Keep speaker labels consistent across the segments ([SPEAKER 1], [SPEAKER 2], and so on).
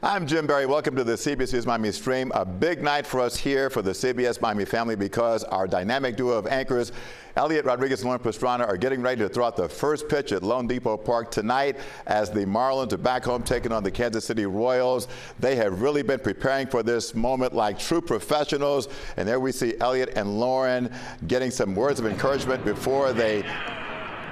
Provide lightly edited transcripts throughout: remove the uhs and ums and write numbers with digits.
[SPEAKER 1] I'm Jim Barry. Welcome to the CBS News Miami stream. A big night for us here for the CBS Miami family because our dynamic duo of anchors, Eliott Rodriguez and Pastrana, are getting ready to throw out the first pitch at Lone Depot Park tonight as the Marlins are back home taking on the Kansas City Royals. They have really been preparing for this moment like true professionals. And there we see Eliott and Lauren getting some words of encouragement before they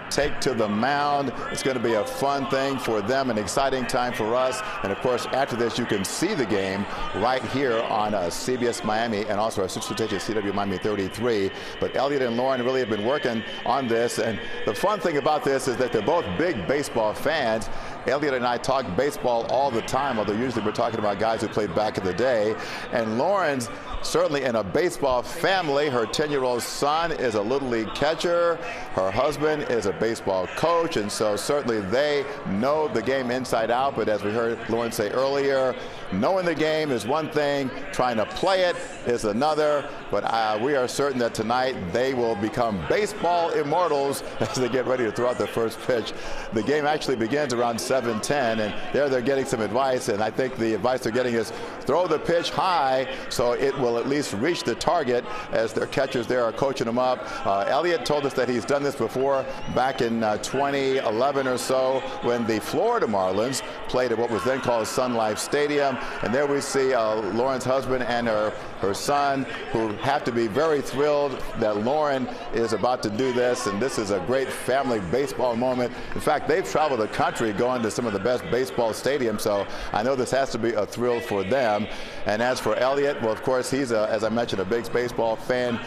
[SPEAKER 1] take to the mound. It's going to be a fun thing for them, an exciting time for us. And of course, after this, you can see the game right here on CBS Miami and also our sister station CW Miami 33. But Eliott and Lauren really have been working on this. And the fun thing about this is that they're both big baseball fans. Eliott and I talk baseball all the time, although usually we're talking about guys who played back in the day. And Lauren's certainly in a baseball family. Her 10-year-old son is a Little League catcher. Her husband is a baseball coach, and so certainly they know the game inside out. But as we heard Lauren say earlier, knowing the game is one thing, trying to play it is another. But we are certain that tonight they will become baseball immortals as they get ready to throw out the first pitch. The game actually begins around 7:10, and there they're getting some advice, and I think the advice they're getting is throw the pitch high so it will at least reach the target as their catchers there are coaching them up. Eliott told us that he's done this before back in 2011 or so when the Florida Marlins played at what was then called Sun Life Stadium. And there we see Lauren's husband and her son, who have to be very thrilled that Lauren is about to do this. And this is a great family baseball moment. In fact, they've traveled the country going to some of the best baseball stadiums, so I know this has to be a thrill for them. And as for Eliott, well, of course, he's, as I mentioned, a big baseball fan.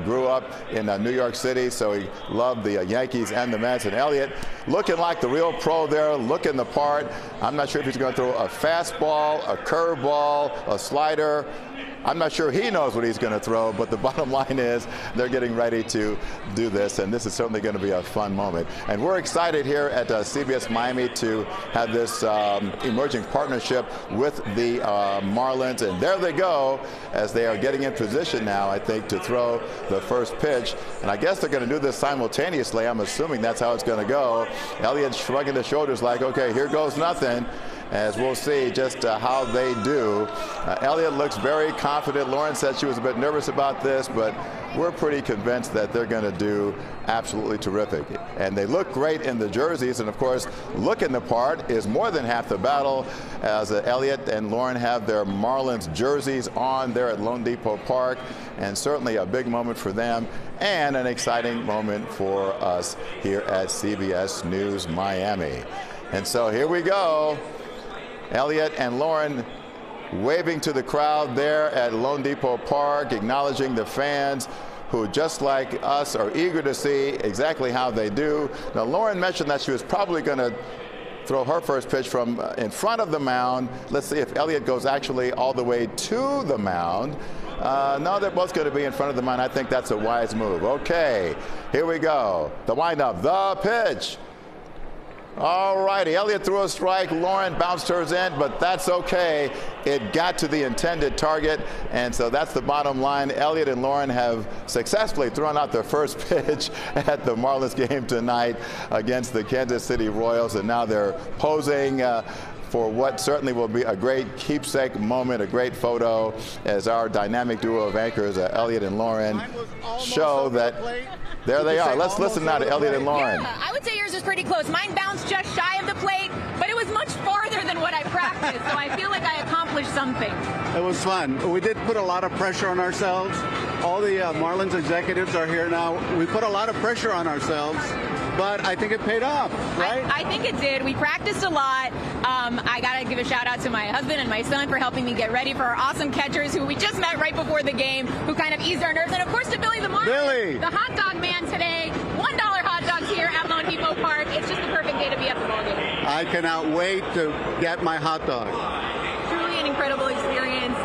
[SPEAKER 1] Grew up in New York City, so he loved the Yankees and the Mets. And Eliott looking like the real pro there, looking the part. I'm not sure if he's going to throw a fastball, a curveball, a slider. I'm not sure he knows what he's going to throw, but the bottom line is they're getting ready to do this, and this is certainly going to be a fun moment. And we're excited here at CBS Miami to have this emerging partnership with the Marlins, and there they go as they are getting in position now, I think, to throw the first pitch. And I guess they're going to do this simultaneously. I'm assuming that's how it's going to go. Eliott shrugging the shoulders like, okay, here goes nothing, as we'll see just how they do. Eliott looks very confident. Lauren said she was a bit nervous about this, but we're pretty convinced that they're going to do absolutely terrific. And they look great in the jerseys, and of course, looking the part is more than half the battle, as Eliott and Lauren have their Marlins jerseys on there at Lone Depot Park, and certainly a big moment for them and an exciting moment for us here at CBS News Miami. And so here we go. Eliott and Lauren waving to the crowd there at Lone Depot Park, acknowledging the fans who, just like us, are eager to see exactly how they do. Now, Lauren mentioned that she was probably going to throw her first pitch from in front of the mound. Let's see if Eliott goes actually all the way to the mound. No, they're both going to be in front of the mound. I think that's a wise move. Okay, here we go. The windup, the pitch. All righty, Eliott threw a strike. Lauren bounced hers in, but that's okay. It got to the intended target, and so that's the bottom line. Eliott and Lauren have successfully thrown out their first pitch at the Marlins game tonight against the Kansas City Royals, and now they're posing for what certainly will be a great keepsake moment, a great photo, as our dynamic duo of anchors, Eliott and Lauren, show that there they are. Let's listen now to Eliott and Lauren.
[SPEAKER 2] Yeah, I would say yours is pretty close. Mine bounced just shy of the plate, but it was much farther than what I practiced, so I feel like I accomplished something.
[SPEAKER 3] It was fun. We did put a lot of pressure on ourselves. All the Marlins executives are here now. We put a lot of pressure on ourselves, but I think it paid off, right?
[SPEAKER 2] I think it did. We practiced a lot. I got to give a shout out to my husband and my son for helping me get ready, for our awesome catchers who we just met right before the game, who kind of eased our nerves, and of course to Billy the Marlin, the hot dog man today. $1 hot dogs here at Lone Depot Park. It's just the perfect day to be at the ball game.
[SPEAKER 3] I cannot wait to get my hot dog.
[SPEAKER 2] Truly an incredible experience.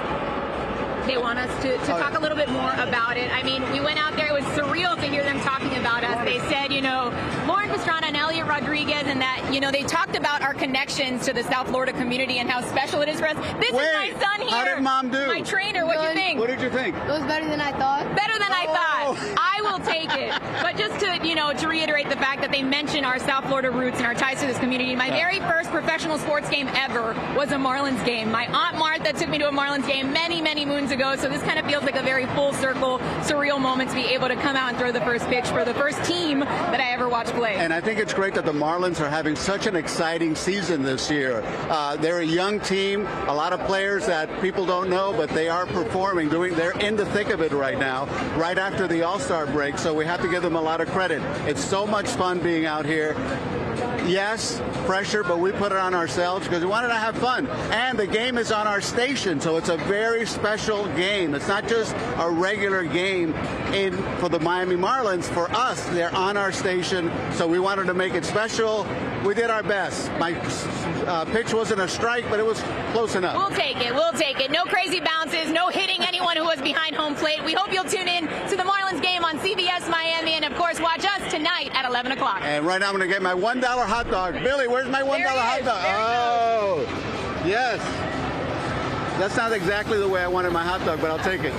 [SPEAKER 2] They want us to talk a little bit more about it. I mean, we went out there. It was surreal to hear them talking about us. They said, you know, Lauren Lauren Pastrana and Eliott Rodriguez, and that, you know, they talked about our connections to the South Florida community and how special it is for us. This is my son here.
[SPEAKER 3] How did Mom do?
[SPEAKER 2] My trainer. What do you think?
[SPEAKER 3] What did you think?
[SPEAKER 4] It was better than I thought.
[SPEAKER 2] Better than I thought. I will take it. But just to, you know, to reiterate the fact that they mention our South Florida roots and our ties to this community, my very first professional sports game ever was a Marlins game. My Aunt Martha took me to a Marlins game many, many moons ago, so this kind of feels like a very full circle, surreal moment to be able to come out and throw the first pitch for the first team that I ever watched play.
[SPEAKER 3] And I think it's great that the Marlins are having such an exciting season this year. They're a young team, a lot of players that people don't know, but they are performing, they're in the thick of it right now, right after the All-Star break, so we have to give them a lot of credit. It's so much fun being out here. Yes, pressure, but we put it on ourselves because we wanted to have fun. And the game is on our station, so it's a very special game. It's not just a regular game for the Miami Marlins. For us, they're on our station, so we wanted to make it special. We did our best. My pitch wasn't a strike, but it was close enough.
[SPEAKER 2] We'll take it. We'll take it. No crazy bounces, no hitting anyone who was behind home plate. We hope you'll tune in to the Marlins game on CBS Miami, and of course, watch us tonight at 11 o'clock.
[SPEAKER 3] And right now, I'm going to get my $1 hot dog. Billy, where's my $1 hot dog? Oh, yes. That's not exactly the way I wanted my hot dog, but I'll take it.